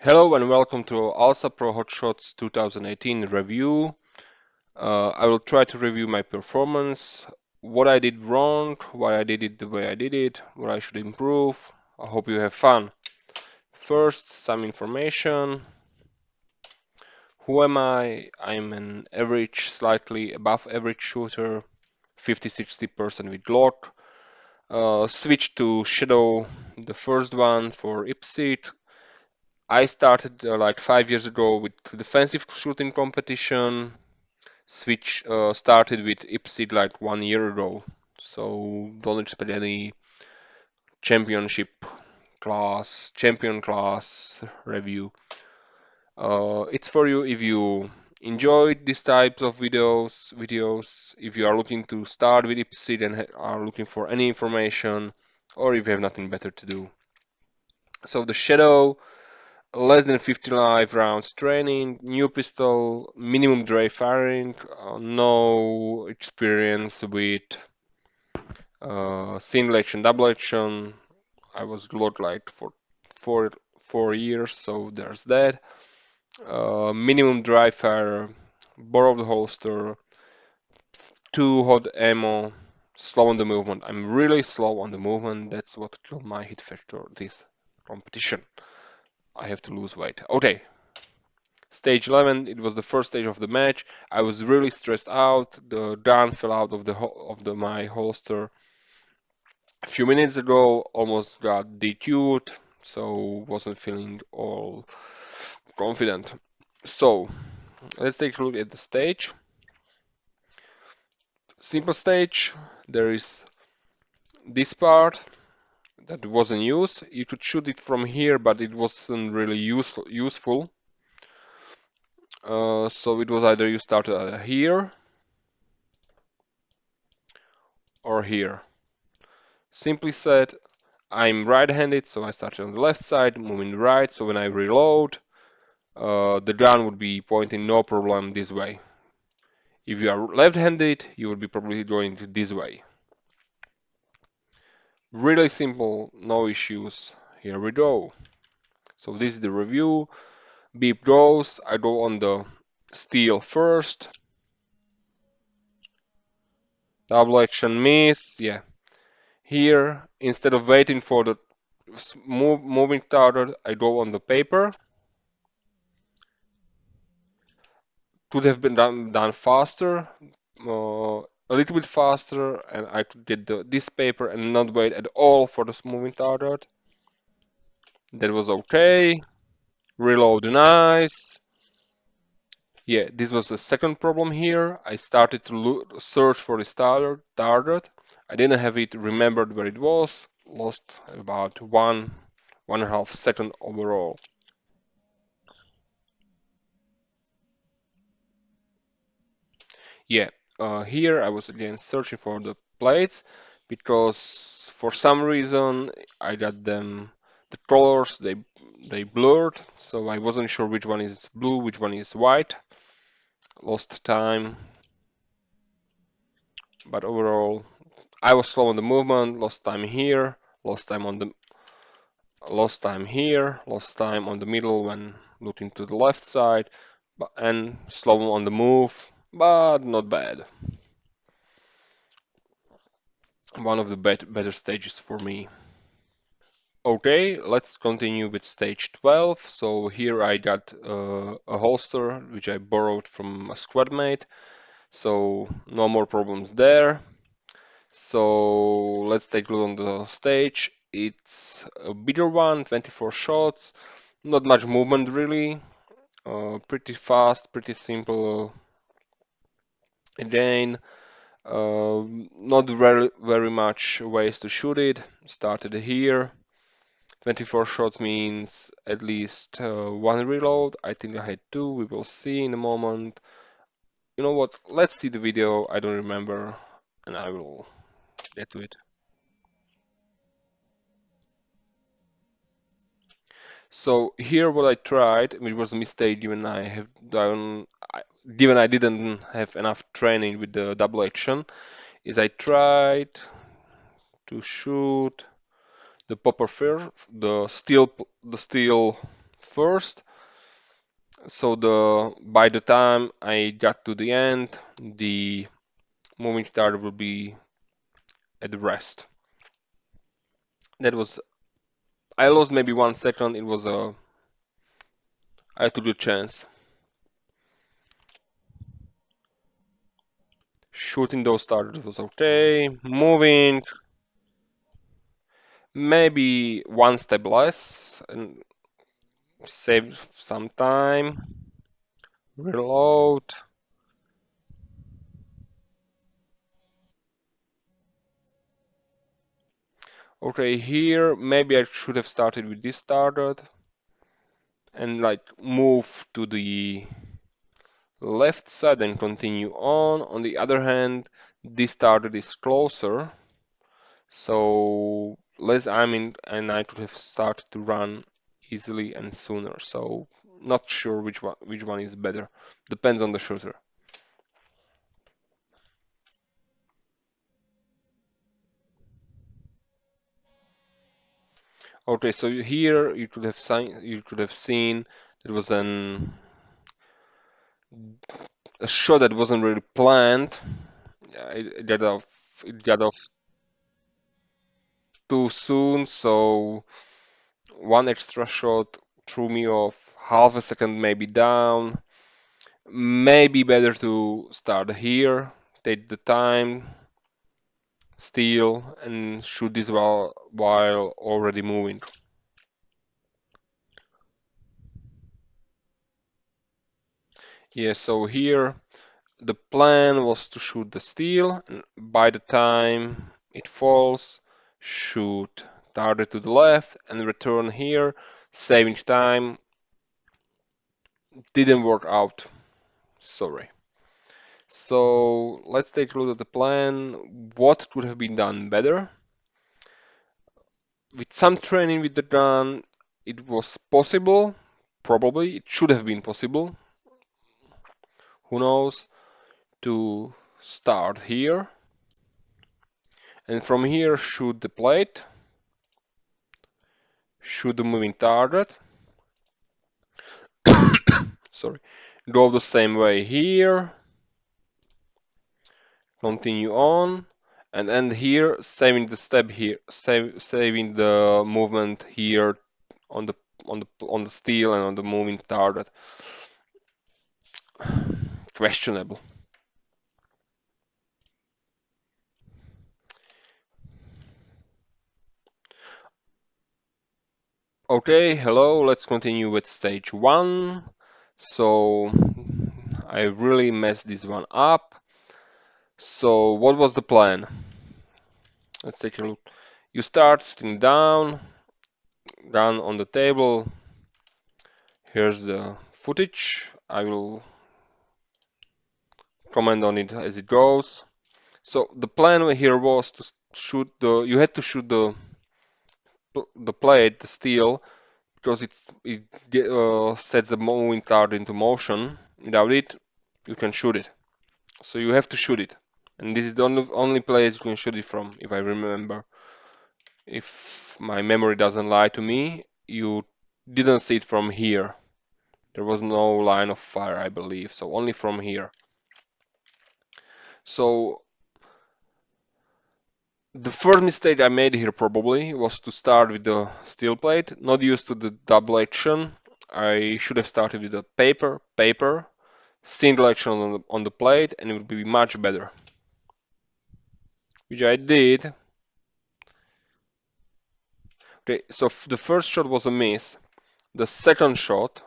Hello and welcome to Alsa Pro Hotshots 2018 review. I will try to review my performance, what I did wrong, why I did it the way I did it, what I should improve. I hope you have fun. First, some information. Who am I? I'm an average, slightly above average shooter, 50-60% with lock. Switched to Shadow, the first one for IPSIT. I started like 5 years ago with defensive shooting competition. Switch started with IPSID like 1 year ago. So don't expect any championship champion class review. It's for you if you enjoyed these types of videos, if you are looking to start with IPSID and are looking for any information, or if you have nothing better to do. So the Shadow, less than 50 live rounds training, new pistol, minimum dry firing, no experience with single action, double action. I was Glock like for four, 4 years, so there's that. Minimum dry fire, borrow the holster, too hot ammo, slow on the movement. I'm really slow on the movement. That's what killed my hit factor this competition. I have to lose weight. Okay, Stage 11, it was the first stage of the match. I was really stressed out. The gun fell out of my holster a few minutes ago. Almost got DQ'd, so wasn't feeling all confident. So let's take a look at the stage. Simple stage. There is this part that wasn't used. You could shoot it from here, but it wasn't really useful. So it was either you start here or here. Simply said, I'm right-handed, so I started on the left side, moving right, so when I reload, the gun would be pointing no problem this way. If you are left-handed, you would be probably going this way. Really simple, no issues. Here we go. So this is the review. Beep goes, I go on the steel first. Double action miss, yeah. Here, instead of waiting for the moving target, I go on the paper. Could have been done faster, a little bit faster, and I could get this paper and not wait at all for the moving target. That was okay. Reload nice. Yeah, this was the second problem here. I started to search for this target. I didn't have it remembered where it was. Lost about 1.5 second overall. Yeah, here I was again searching for the plates because for some reason I got them, the colors, they blurred, so I wasn't sure which one is blue, which one is white. Lost time, but overall I was slow on the movement, lost time here, lost time on the lost time here, lost time on the middle when looking to the left side, and slow on the move, but not bad. One of the better stages for me. Okay, let's continue with stage 12. So here I got a holster which I borrowed from a squad mate. So no more problems there. So let's take a look on the stage. It's a bigger one, 24 shots. Not much movement really. Pretty fast, pretty simple. Again, not very much ways to shoot it. Started here. 24 shots means at least one reload. I think I had two. We will see in a moment. You know what? Let's see the video. I don't remember, and I will get to it. So here, what I tried, it was a mistake given I have done, given I didn't have enough training with the double action, is I tried to shoot the popper first, the steel first. So by the time I got to the end, the moving target will be at rest. That was I lost maybe 1 second. It was a I took a chance. Shooting those targets was okay. Moving maybe one step less and save some time. Reload. Okay, here maybe I should have started with this target and like move to the left side and continue on. On the other hand, this target is closer, so less I'm in, and I could have started to run easily and sooner. So not sure which one is better. Depends on the shooter. Okay, so here you could have seen there was a shot that wasn't really planned. It got off too soon, so one extra shot threw me off half a second maybe down. Maybe better to start here, take the time, steal, and shoot this while already moving. Yeah, so here the plan was to shoot the steal, and by the time it falls, shoot target to the left and return here, saving time. Didn't work out, sorry. So let's take a look at the plan. What could have been done better? With some training with the gun, it was possible. Probably it should have been possible. Who knows? To start here and from here shoot the plate, shoot the moving target. Sorry. Go the same way here. Continue on and end here, saving the step here, saving the movement here on the steel and on the moving target. Questionable. Okay, hello, let's continue with stage one. So I really messed this one up. So what was the plan? Let's take a look. You start sitting down on the table. Here's the footage. I will comment on it as it goes. So the plan here was to shoot you had to shoot the plate, the steel, because it sets the moving target into motion. Without it, you can shoot it. So you have to shoot it. And this is the only place you can shoot it from, if I remember. If my memory doesn't lie to me, you didn't see it from here. There was no line of fire, I believe, so only from here. So the first mistake I made here probably was to start with the steel plate, not used to the double action. I should have started with the paper, single action on the plate, and it would be much better. Which I did. Okay, so the first shot was a miss. The second shot,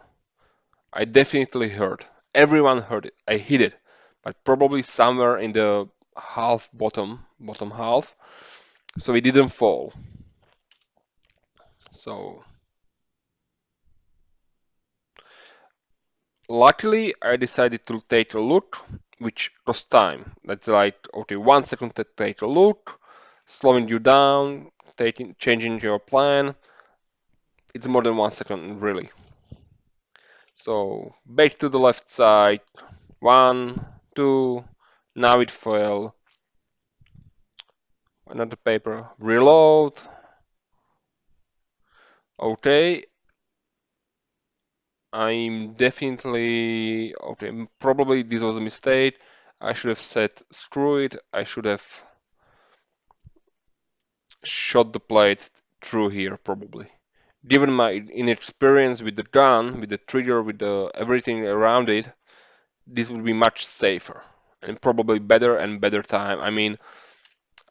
I definitely heard. Everyone heard it. I hit it, but probably somewhere in the bottom half, so it didn't fall. So luckily, I decided to take a look, which cost time. That's like, okay, 1 second to take a look, slowing you down, changing your plan. It's more than 1 second, really. So back to the left side, one, two, now it fell. Another paper, reload. Okay, I'm definitely okay. Probably this was a mistake. I should have said screw it. I should have shot the plate through here probably. Given my inexperience with the gun, with the trigger, with the everything around it, this would be much safer and probably better and better time. I mean,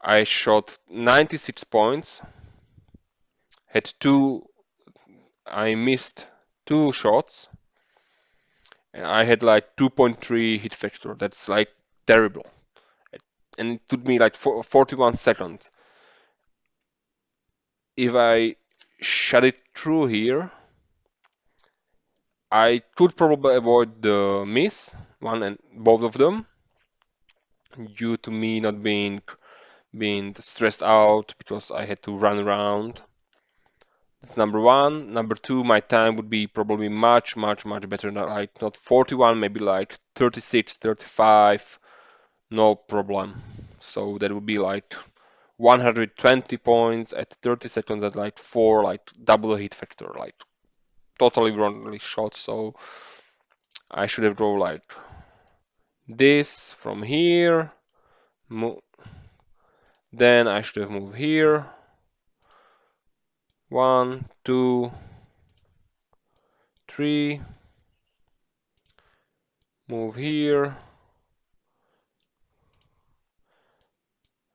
I shot 96 points, had two, I missed two shots, and I had like 2.3 hit factor. That's like terrible. And it took me like 41 seconds. If I shot it through here, I could probably avoid the miss, one and both of them, due to me not being stressed out because I had to run around. That's number one. Number two, my time would be probably much, much, much better. Like not 41, maybe like 36, 35, no problem. So that would be like 120 points at 30 seconds at like four, like double the hit factor, like totally wrongly shot. So I should have drawn like this from here. Mo Then I should have moved here. One, two, three. Move here.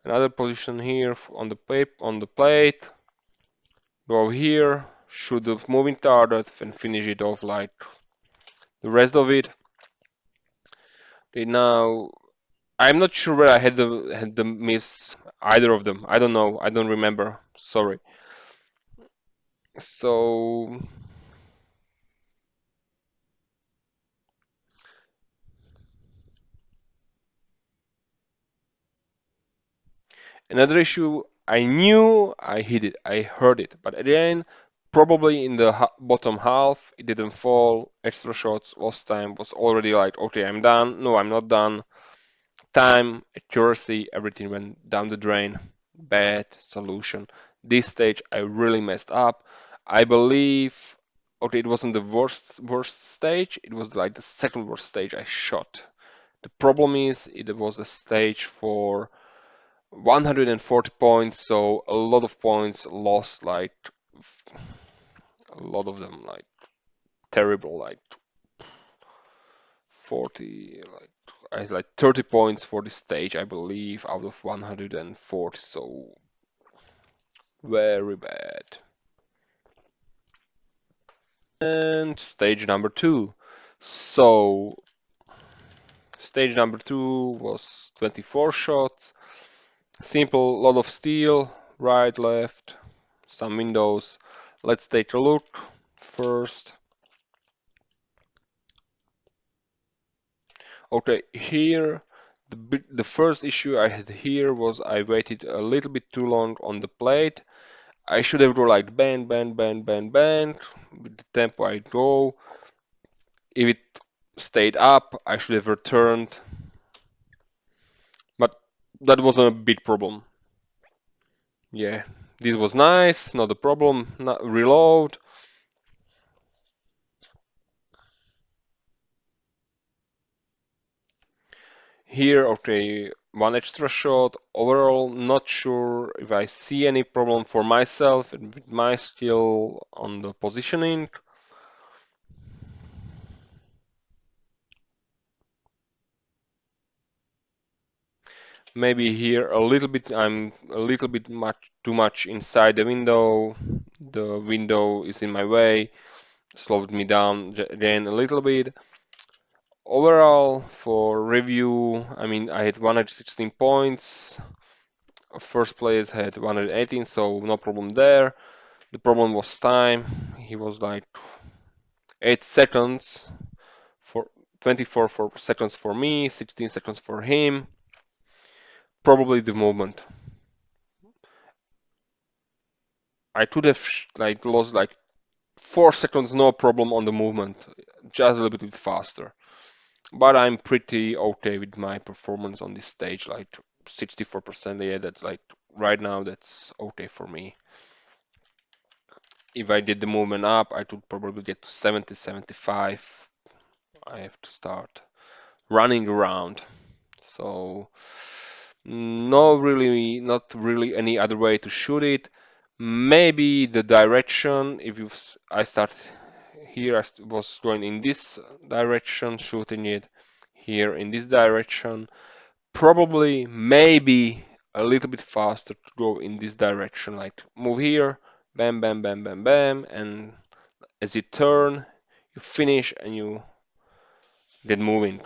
Another position here on the plate. Go here. Shoot the moving target and finish it off like the rest of it. Okay, now I'm not sure where I had the miss either of them. I don't know. I don't remember. Sorry. So another issue, I knew I hit it, I heard it, but again, probably in the bottom half, it didn't fall. Extra shots, lost time was already like, okay, I'm done. No, I'm not done. Time, accuracy, everything went down the drain. Bad solution. This stage, I really messed up. I believe, okay, it wasn't the worst stage. It was like the second worst stage I shot. The problem is, it was a stage for 140 points, so a lot of points lost, like a lot of them, like terrible, like 40, like I had like 30 points for this stage, I believe, out of 140, so very bad. And stage number two. So stage number two was 24 shots, simple, lot of steel, right, left, some windows. Let's take a look first. Okay, here the first issue I had here was I waited a little bit too long on the plate. I should have go like bang, bang, bang, bang, bang with the tempo I go. If it stayed up, I should have returned, but that wasn't a big problem. Yeah, this was nice, not a problem. Not reload. Here, okay, one extra shot. Overall, not sure if I see any problem for myself and with my skill on the positioning. Maybe here a little bit, I'm a little bit much too much inside the window. The window is in my way, slowed me down again a little bit. Overall, for review, I mean, I had 116 points. First place had 118, so no problem there. The problem was time. He was like 8 seconds for 24 seconds for me, 16 seconds for him. Probably the movement. I could have like lost like 4 seconds, no problem on the movement, just a little bit faster. But I'm pretty okay with my performance on this stage, like 64%. Yeah, that's like right now, that's okay for me. If I did the movement up, I would probably get to 70, 75. I have to start running around. So not really any other way to shoot it. Maybe the direction. If I start here, was going in this direction, shooting it here in this direction. Probably, maybe a little bit faster to go in this direction, like move here, bam, bam, bam, bam, bam, and as you turn, you finish and you get moving.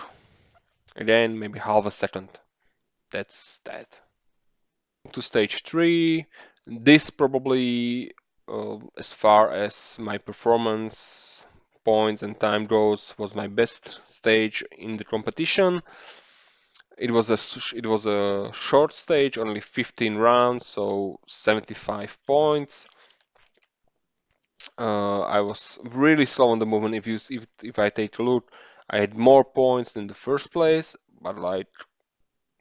Again, maybe half a second. That's that. To stage 3, this probably, as far as my performance points and time goes, was my best stage in the competition. It was a short stage, only 15 rounds, so 75 points. I was really slow on the movement. If I take a look, I had more points than the first place, but like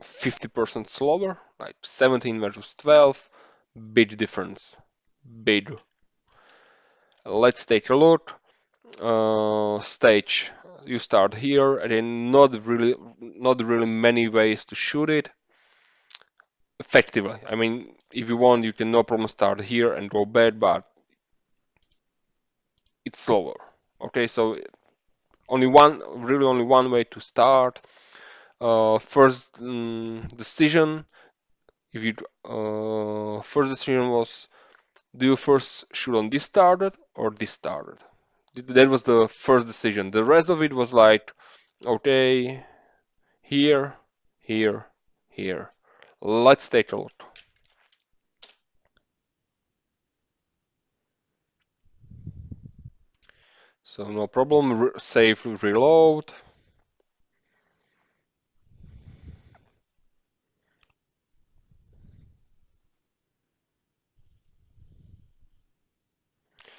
50% slower, like 17 versus 12. Big difference. Big. Let's take a look. Stage. You start here, and then not really many ways to shoot it effectively. I mean, if you want, you can no problem start here and go back, but it's slower. Okay, so only one way to start. First decision. If you First decision was, do you first shoot on this target or this target? That was the first decision. The rest of it was like, okay, here, here, here. Let's take a look. So no problem, save, reload.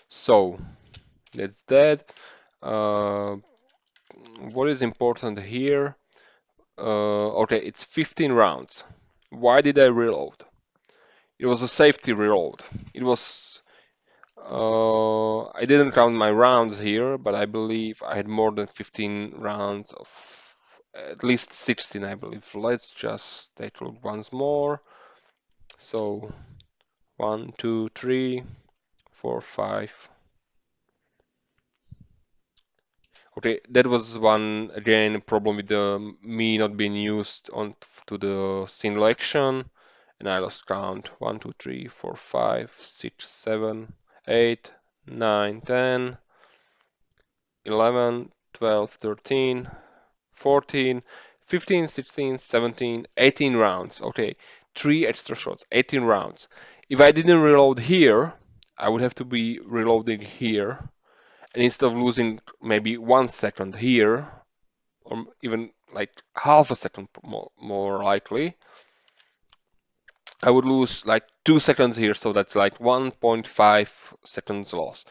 So that's that. Uh, what is important here? Okay, it's 15 rounds. Why did I reload? It was a safety reload. It was I didn't count my rounds here, but I believe I had more than 15 rounds of at least 16, I believe. Let's just take a look once more. So 1, 2, 3, 4, 5. Okay, that was one again problem with the me not being used on to the single action, and I lost count. 1, 2, 3, 4, 5, 6, 7, 8, 9, 10, 11, 12, 13, 14, 15, 16, 17, 18 rounds. Okay, 3 extra shots, 18 rounds. If I didn't reload here, I would have to be reloading here. And instead of losing maybe 1 second here, or even like half a second more likely, I would lose like 2 seconds here. So that's like 1.5 seconds loss.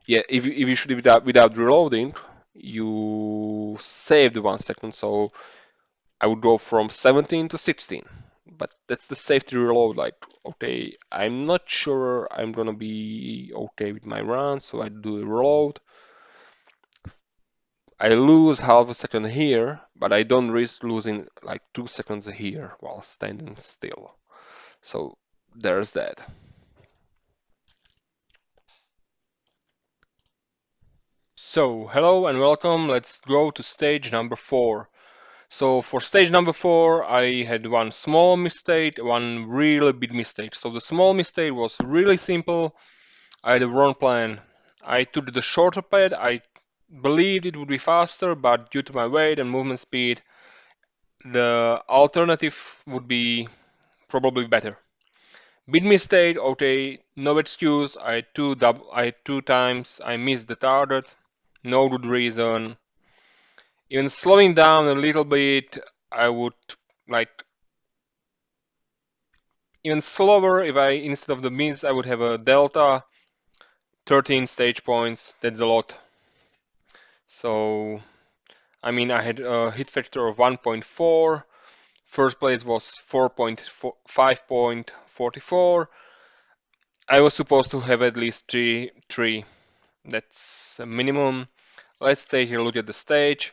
Yeah, if you shoot it without reloading, you save the 1 second. So I would go from 17 to 16, but that's the safety reload. Like, okay, I'm not sure I'm gonna be okay with my run, so I do a reload. I lose half a second here, but I don't risk losing like 2 seconds here while standing still. So there's that. So hello and welcome. Let's go to stage number 4. So for stage number 4, I had one small mistake, one really big mistake. So the small mistake was really simple. I had a wrong plan. I took the shorter path. I believed it would be faster, but due to my weight and movement speed, the alternative would be probably better. Big mistake, okay, no excuse. I had 2 times I missed the target. No good reason. Even slowing down a little bit, I would like even slower. If I instead of the miss, I would have a delta 13 stage points. That's a lot. So I mean, I had a hit factor of 1.4. First place was 5.44. I was supposed to have at least three. That's a minimum. Let's take a look at the stage.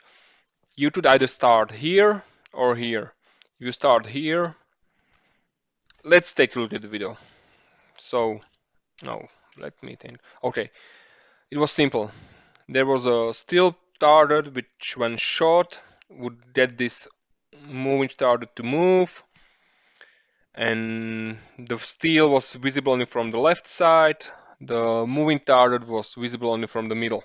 You could either start here or here. You start here. Let's take a look at the video. So, no, let me think. Okay, it was simple. There was a steel target which, when shot, would get this moving target to move, and the steel was visible only from the left side. The moving target was visible only from the middle.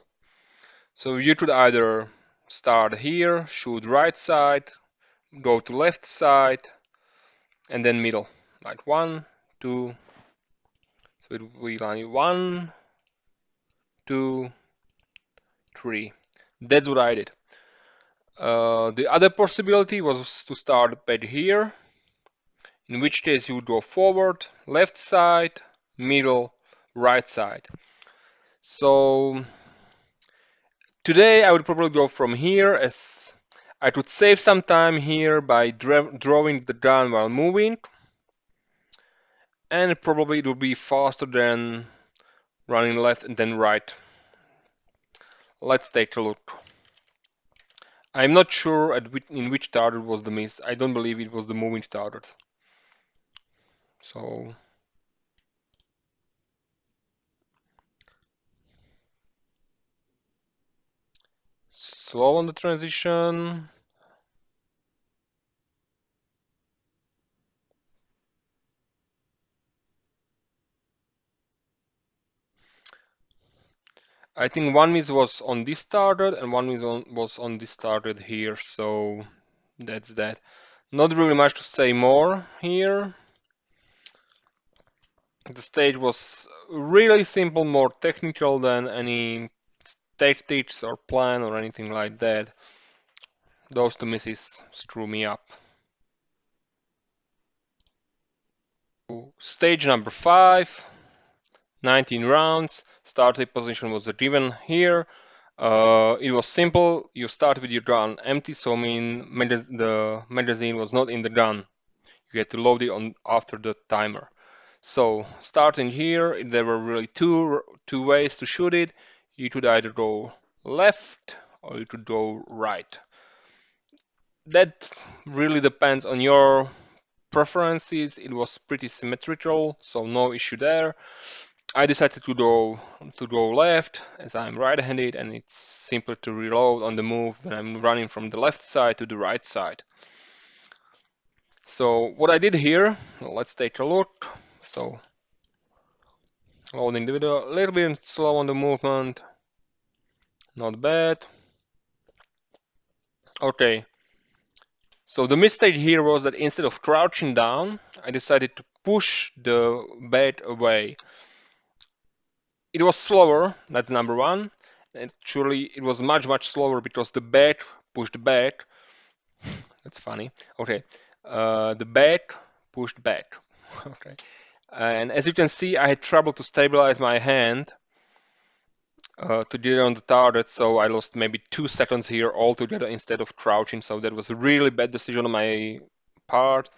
So you could either start here, shoot right side, go to left side, and then middle. Like one, two. So it will be like one, two, three. That's what I did. The other possibility was to start back here, in which case you would go forward, left side, middle, right side. So today I would probably go from here, as I could save some time here by drawing the gun while moving, and probably it would be faster than running left and then right. Let's take a look. I'm not sure in which target was the miss. I don't believe it was the moving target. So slow on the transition. I think one miss was on this target and one miss was on this target here. So that's that. Not really much to say more here. The stage was really simple, more technical than any tactics or plan or anything like that. Those two misses screw me up. Stage number 5, 19 rounds. Starting position was given here. It was simple. You start with your gun empty, so the magazine was not in the gun. You had to load it on after the timer. So starting here, there were really two ways to shoot it. You could either go left or you could go right. That really depends on your preferences. It was pretty symmetrical, so no issue there. I decided to go left, as I'm right-handed, and it's simpler to reload on the move when I'm running from the left side to the right side. So what I did here, let's take a look. So loading the video, a little bit slow on the movement, not bad. Okay, so the mistake here was that instead of crouching down, I decided to push the bed away. It was slower, that's number one. Actually, it was much slower because the bed pushed back. That's funny. Okay, the bed pushed back. Okay, and as you can see, I had trouble to stabilize my hand to get on the target, so I lost maybe 2 seconds here altogether instead of crouching. So that was a really bad decision on my part.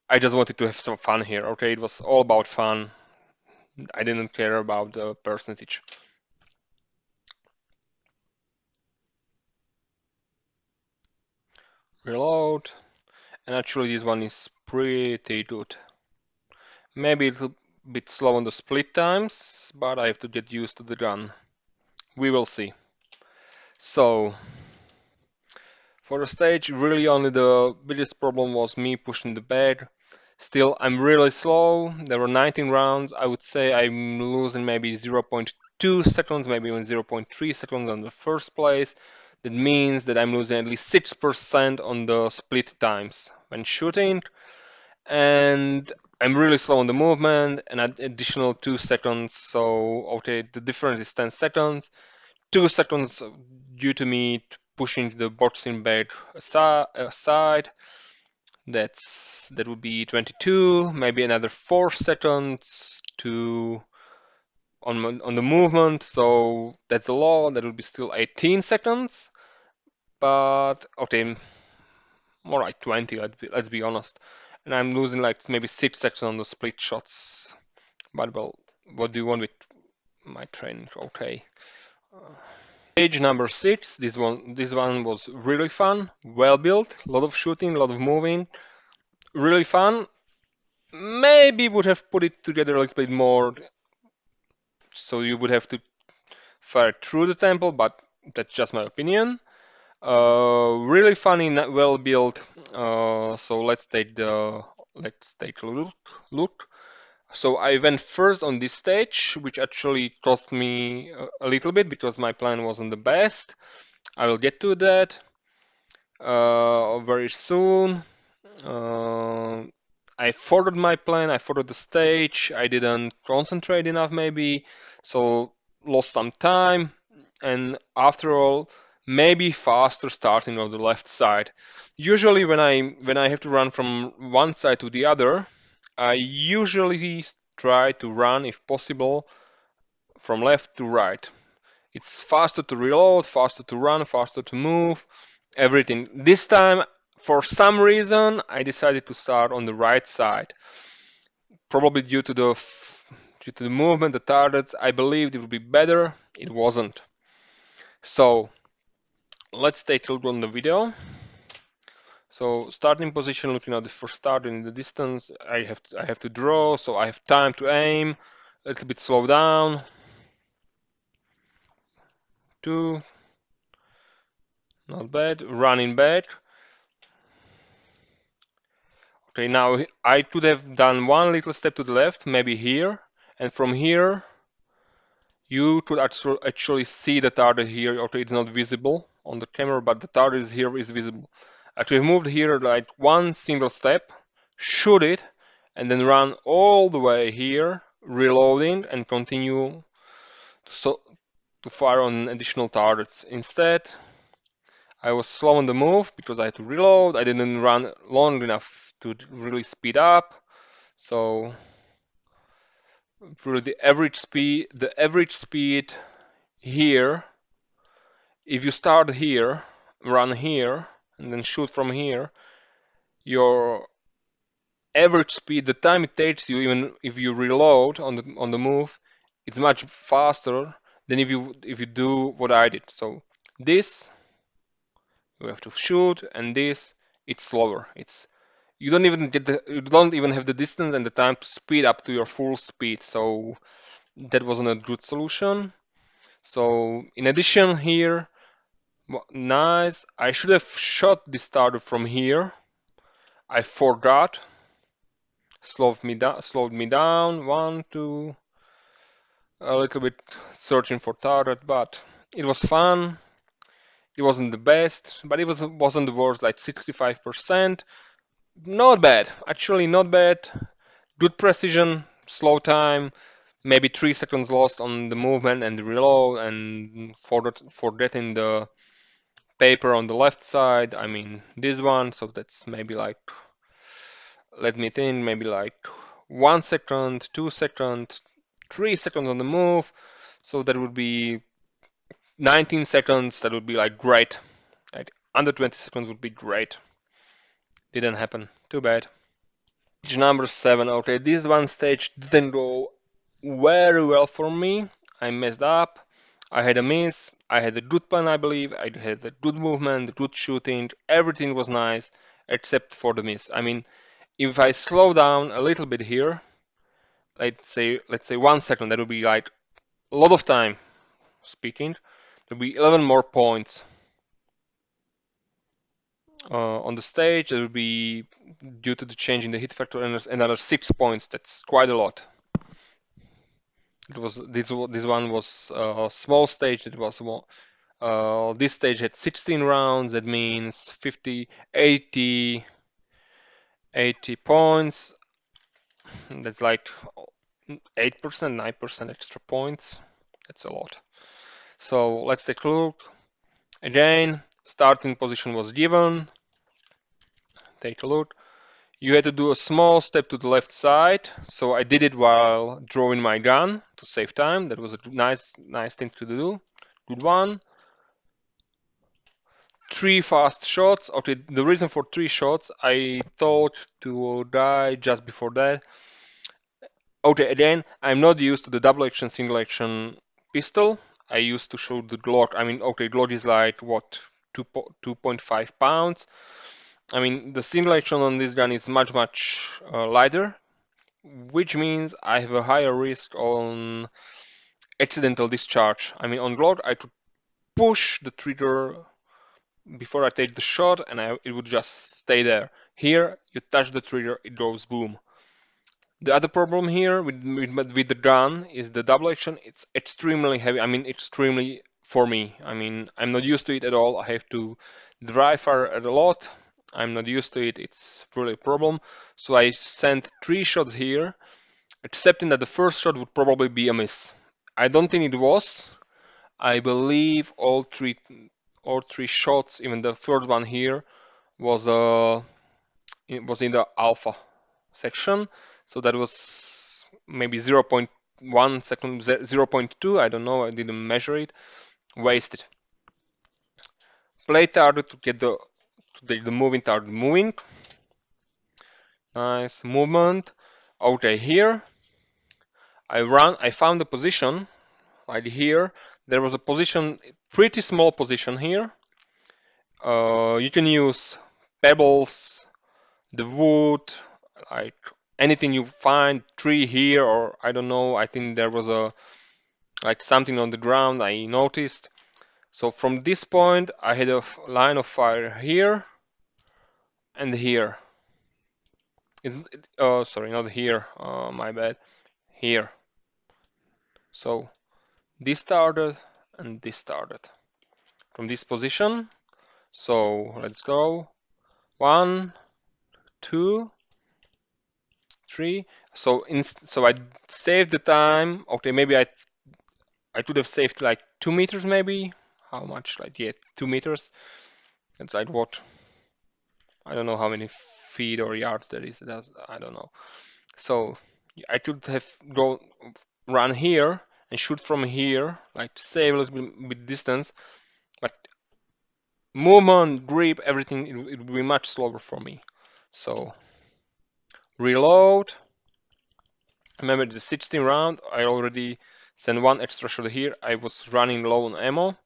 I just wanted to have some fun here. Okay, it was all about fun. I didn't care about the percentage. Reload. And actually this one is pretty good. Maybe a little bit slow on the split times, but I have to get used to the gun. We will see. So, for the stage, really only the biggest problem was me pushing the bed. Still, I'm really slow. There were 19 rounds. I would say I'm losing maybe 0.2 seconds, maybe even 0.3 seconds on the first place. That means that I'm losing at least 6% on the split times when shooting. And I'm really slow on the movement, and an additional 2 seconds. So, okay, the difference is 10 seconds. 2 seconds due to me pushing the boxing bag aside. That would be 22. Maybe another 4 seconds to on the movement. So that's a lot. That would be still 18 seconds. But okay, more like 20. Let's be honest. And I'm losing like maybe 6 seconds on the split shots. But well, What do you want with my training? Okay. Stage number 6. This one was really fun. Well built. A lot of shooting, a lot of moving. Really fun. Maybe would have put it together a little bit more, so you would have to fire through the temple, but that's just my opinion. Really funny, well built. So let's take a look. So I went first on this stage, which actually cost me a little bit because my plan wasn't the best. I will get to that very soon. Uh, I followed my plan, I followed the stage, I didn't concentrate enough maybe, so lost some time, and after all, maybe faster starting on the left side. Usually when I have to run from one side to the other, I usually try to run, if possible, from left to right. It's faster to reload, faster to run, faster to move, everything. This time, for some reason, I decided to start on the right side. Probably due to the movement, the targets, I believed it would be better. It wasn't. So let's take a look on the video. So starting position, looking at the first start in the distance, I have to draw, so I have time to aim. A little bit slow down. 2, not bad. Running back. Okay, now I could have done one little step to the left, maybe here, and from here you could actually see the target here. Okay, it's not visible on the camera, but the target is here is visible. Actually, moved here like one single step, shoot it, and then run all the way here, reloading, and continue to fire on additional targets. Instead, I was slow on the move because I had to reload. I didn't run long enough to really speed up. So for the average speed here, if you start here, run here, and then shoot from here, your average speed, the time it takes you, even if you reload on the move, it's much faster than if you do what I did. So this you have to shoot, and this it's slower. You don't even have the distance and the time to speed up to your full speed. So that wasn't a good solution. So in addition here, nice. I should have shot this target from here. I forgot. Slowed me down. 1, 2. A little bit searching for target, but it was fun. It wasn't the best, but it wasn't the worst. Like 65%. Not bad. Actually, not bad. Good precision, slow time, maybe 3 seconds lost on the movement and the reload, and forgetting the paper on the left side. I mean, this one, so that's maybe like, let me think, maybe like 1 second, 2 seconds, 3 seconds on the move. So that would be 19 seconds. That would be like great. Like under 20 seconds would be great. Didn't happen. Too bad. Stage number 7. Okay, this one stage didn't go very well for me. I messed up. I had a miss. I had a good plan, I believe. I had a good movement, good shooting. Everything was nice except for the miss. I mean, if I slow down a little bit here, let's say 1 second, that would be like a lot of time speaking. There would be 11 more points on the stage. That would be, due to the change in the hit factor, another 6 points. That's quite a lot. This one was a small stage. This stage had 16 rounds. That means 50, 80 points. That's like 8%, 9% extra points. That's a lot. So let's take a look. Again, starting position was given. Take a look. You had to do a small step to the left side. So I did it while drawing my gun to save time. That was a nice thing to do. Good one. 3 fast shots. Okay, the reason for 3 shots, I thought to die just before that. Okay, again, I'm not used to the double action, single action pistol. I used to shoot the Glock. I mean, okay, Glock is like, what, 2.5 pounds. I mean, the single action on this gun is much, much lighter, which means I have a higher risk on accidental discharge. I mean, on Glock, I could push the trigger before I take the shot and it would just stay there. Here, you touch the trigger, it goes boom. The other problem here with the gun is the double action. It's extremely heavy. I mean, extremely for me. I mean, I'm not used to it at all. I have to drive fire a lot. I'm not used to it. It's really a problem. So I sent 3 shots here, accepting that the first shot would probably be a miss. I don't think it was. I believe all three shots, even the first one here, was it was in the alpha section, so that was maybe 0.1 second, 0.2, I don't know, I didn't measure it, wasted. Play target to get the moving target moving. Nice movement. Okay, here I found the position right here. There was a position, pretty small position here. You can use pebbles, the wood, like anything you find, tree here, or I don't know, I think there was a like something on the ground I noticed. So from this point I had a line of fire here and here. Sorry, not here, my bad, here. So this started and this started from this position. So let's go, 1, 2, 3. So I saved the time. Okay, maybe I could have saved like 2 meters, maybe. How much? Like, yeah, 2 meters. It's like what? I don't know how many feet or yards that is. I don't know. So I could have run here and shoot from here, like save a little bit distance, but movement, grip, everything, it would be much slower for me. So reload. Remember the 16 round, I already sent 1 extra shot here. I was running low on ammo.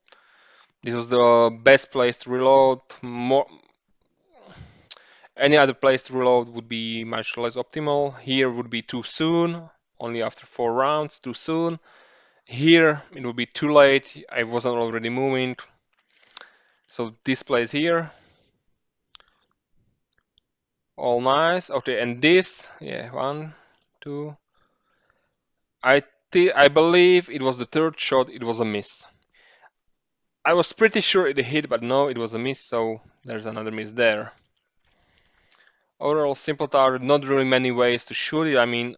This was the best place to reload. Any other place to reload would be much less optimal. Here would be too soon, only after 4 rounds, too soon. Here it would be too late, I wasn't already moving. So this place here, all nice. Okay, and this, yeah, 1, 2. I believe it was the third shot, it was a miss. I was pretty sure it hit, but no, it was a miss, so there's another miss there. Overall, simple target, not really many ways to shoot it. I mean,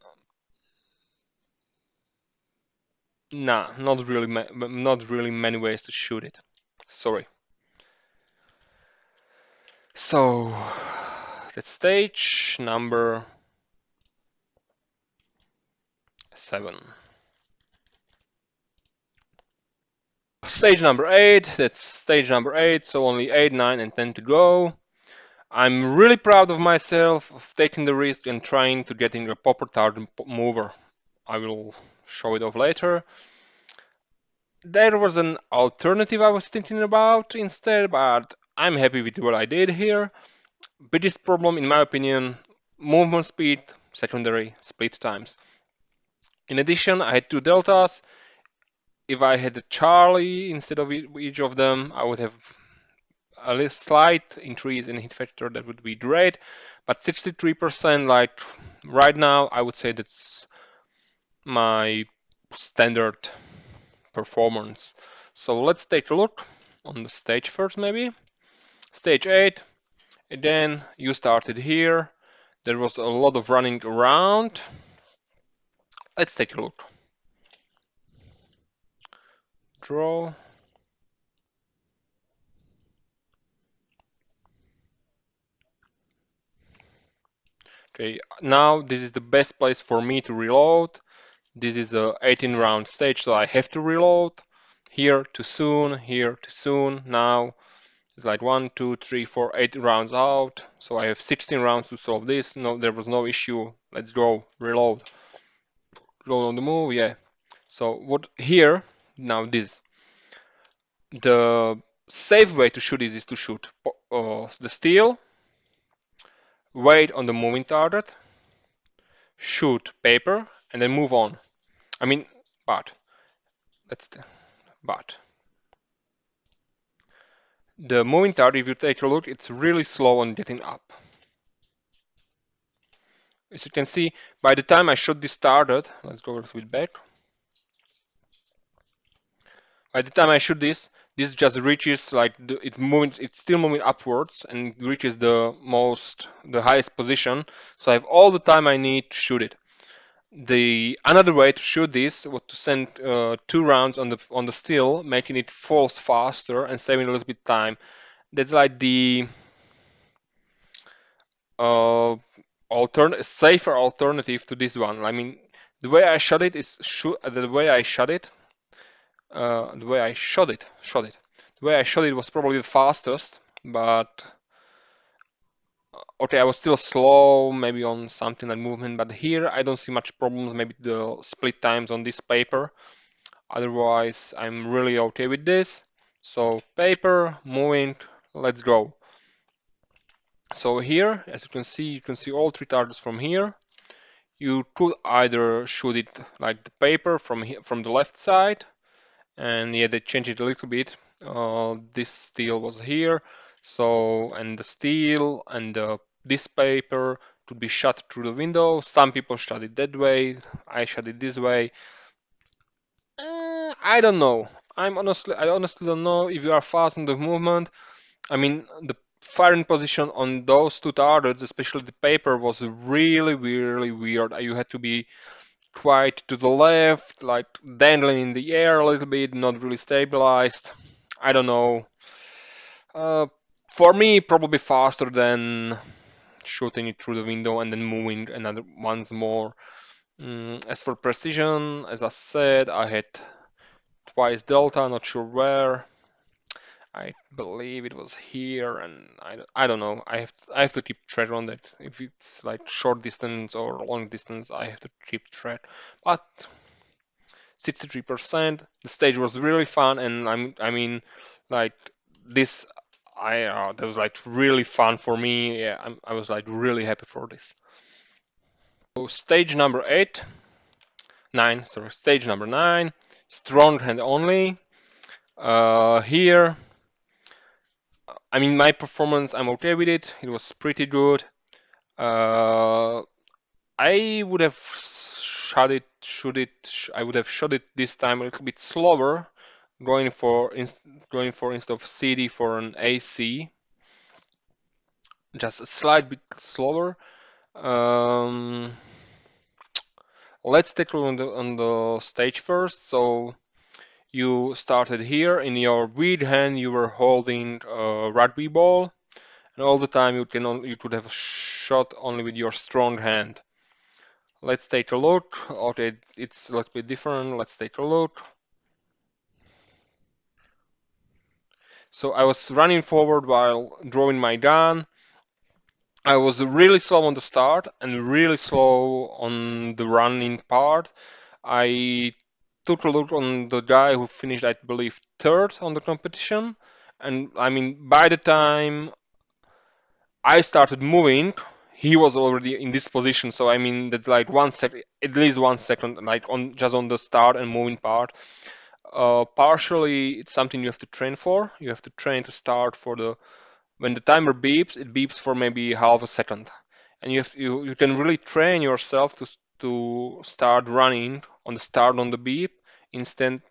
nah, not really many ways to shoot it. Sorry. So that's stage number 7. Stage number 8, that's stage number 8, so only 8, 9, and 10 to go. I'm really proud of myself of taking the risk and trying to get in a proper target mover. I will show it off later. There was an alternative I was thinking about instead, but I'm happy with what I did here. Biggest problem, in my opinion, movement speed, secondary, split times. In addition, I had 2 deltas. If I had a Charlie instead of each of them, I would have a little slight increase in hit factor. That would be great. But 63%, like right now, I would say that's my standard performance. So let's take a look on the stage first, maybe. Stage 8, again, you started here. There was a lot of running around. Let's take a look. Draw. Okay, now this is the best place for me to reload. This is a 18 round stage, so I have to reload. Here too soon, here too soon. Now it's like 1, 2, 3, 4, 8 rounds out. So I have 16 rounds to solve this. No, there was no issue. Let's go, reload. go on the move, yeah. So what here, now this, the safe way to shoot is to shoot the steel, wait on the moving target, shoot paper, and then move on. I mean, but, that's the, but. The moving target, if you take a look, it's really slow on getting up. As you can see, by the time I shot this target, let's go a little bit back. By the time I shoot this just reaches like it's still moving upwards and reaches the highest position. So I have all the time I need to shoot it. The another way to shoot this was to send 2 rounds on the steel, making it fall faster and saving a little bit time. That's like the uh, safer alternative to this one. I mean, the way I shot it is the way I shot it. The way I the way I shot it was probably the fastest, but okay, I was still slow, maybe on something like movement, but here I don't see much problems, maybe the split times on this paper. Otherwise, I'm really okay with this. So paper, moving, let's go. So here, as you can see all 3 targets from here. You could either shoot it like the paper from here, from the left side, and yeah, they changed it a little bit. This steel was here, so and the steel and this paper could be shot through the window. Some people shot it that way. I shot it this way. I don't know. I honestly don't know if you are fast in the movement. I mean, the firing position on those 2 targets, especially the paper, was really, really weird. You had to be quite to the left, like dangling in the air a little bit, not really stabilized. I don't know. Uh, for me, probably faster than shooting it through the window and then moving another once more. As for precision, as I said, I had twice delta, not sure where. I believe it was here, and I don't know. I have to keep track on that. If it's like short distance or long distance, I have to keep track. But 63%. The stage was really fun, and I mean, like this, that was like really fun for me. Yeah, I was like really happy for this. So stage number 9, sorry, stage number 9, strong hand only. Here, I mean, my performance, I'm okay with it. It was pretty good. Uh, I would have I would have shot it this time a little bit slower, going for instead of CD for an AC, just a slight bit slower. Um, let's take a look on the stage first. So you started here in your weed hand. You were holding a rugby ball, and all the time you could have shot only with your strong hand. Let's take a look. Okay, it's a little bit different. Let's take a look. So I was running forward while drawing my gun. I was really slow on the start and really slow on the running part. I took a look on the guy who finished, I believe, third on the competition. And I mean, by the time I started moving, he was already in this position. So I mean, that like 1 second, at least 1 second, like on just on the start and moving part. Partially, it's something you have to train for. You have to train to start for the when the timer beeps, it beeps for maybe half a second, and you can really train yourself to start running on the start on the beep instead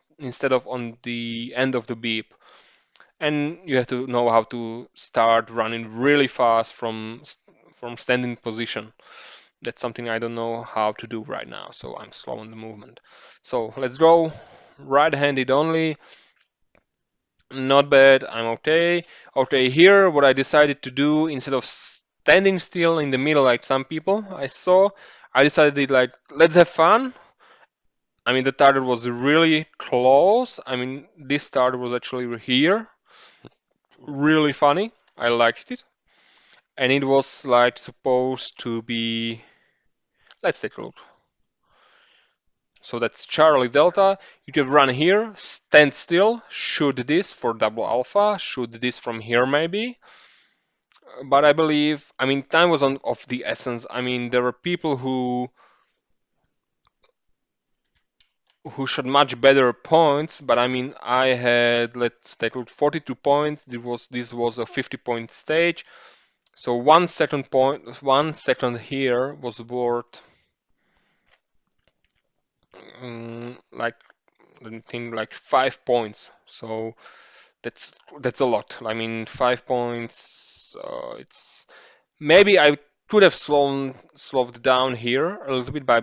of on the end of the beep. And you have to know how to start running really fast from standing position. That's something I don't know how to do right now, so I'm slow in the movement. So let's go. Right-handed only. Not bad, I'm okay. Okay, here what I decided to do instead of standing still in the middle like some people I saw, I decided like let's have fun. I mean the target was really close. I mean this target was actually here. Really funny. I liked it. And it was like supposed to be let's take a look. So that's Charlie Delta. You can run here, stand still, shoot this for double alpha, shoot this from here maybe. But I believe, I mean, time was of the essence. I mean, there were people who shot much better points, but I mean, I had, let's take a look, 42 points. This was a 50-point stage. So 1 second here was worth like I think like 5 points. So that's a lot. I mean, 5 points. It's maybe I could have slowed down here a little bit by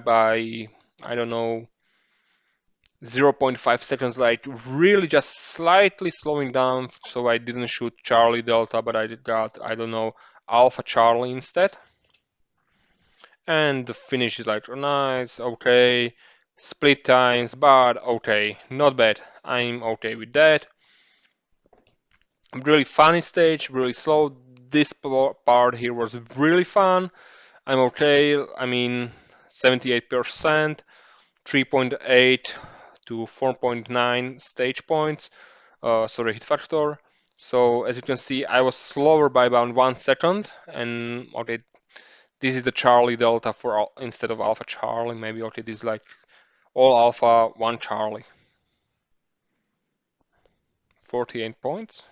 I don't know 0.5 seconds, like really just slightly slowing down, so I didn't shoot Charlie Delta, but I got I don't know Alpha Charlie instead. And the finish is like nice, okay, split times, but okay, not bad. I'm okay with that. Really funny stage, really slow. This part here was really fun. I'm okay. I mean, 78%, 3.8 to 4.9 stage points. Sorry, hit factor. So as you can see, I was slower by about 1 second, and okay, this is the Charlie Delta for instead of Alpha Charlie. Maybe okay, this is like all Alpha, one Charlie. 48 points.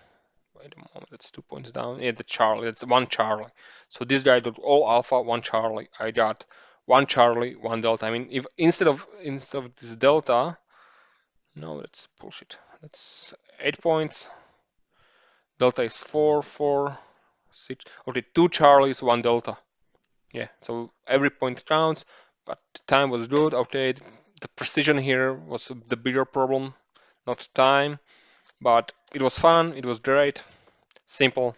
Wait a moment, that's 2 points down. Yeah, the Charlie, that's one Charlie. So this guy got all Alpha, one Charlie. I got one Charlie, one Delta. I mean, if instead of this Delta, no, that's bullshit. That's 8 points. Delta is 4, 4, 6. Okay, two Charlies, one Delta. Yeah, so every point counts, but the time was good. Okay, the precision here was the bigger problem, not time, but it was fun, it was great, simple.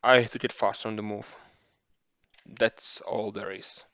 I had to get faster on the move. That's all there is.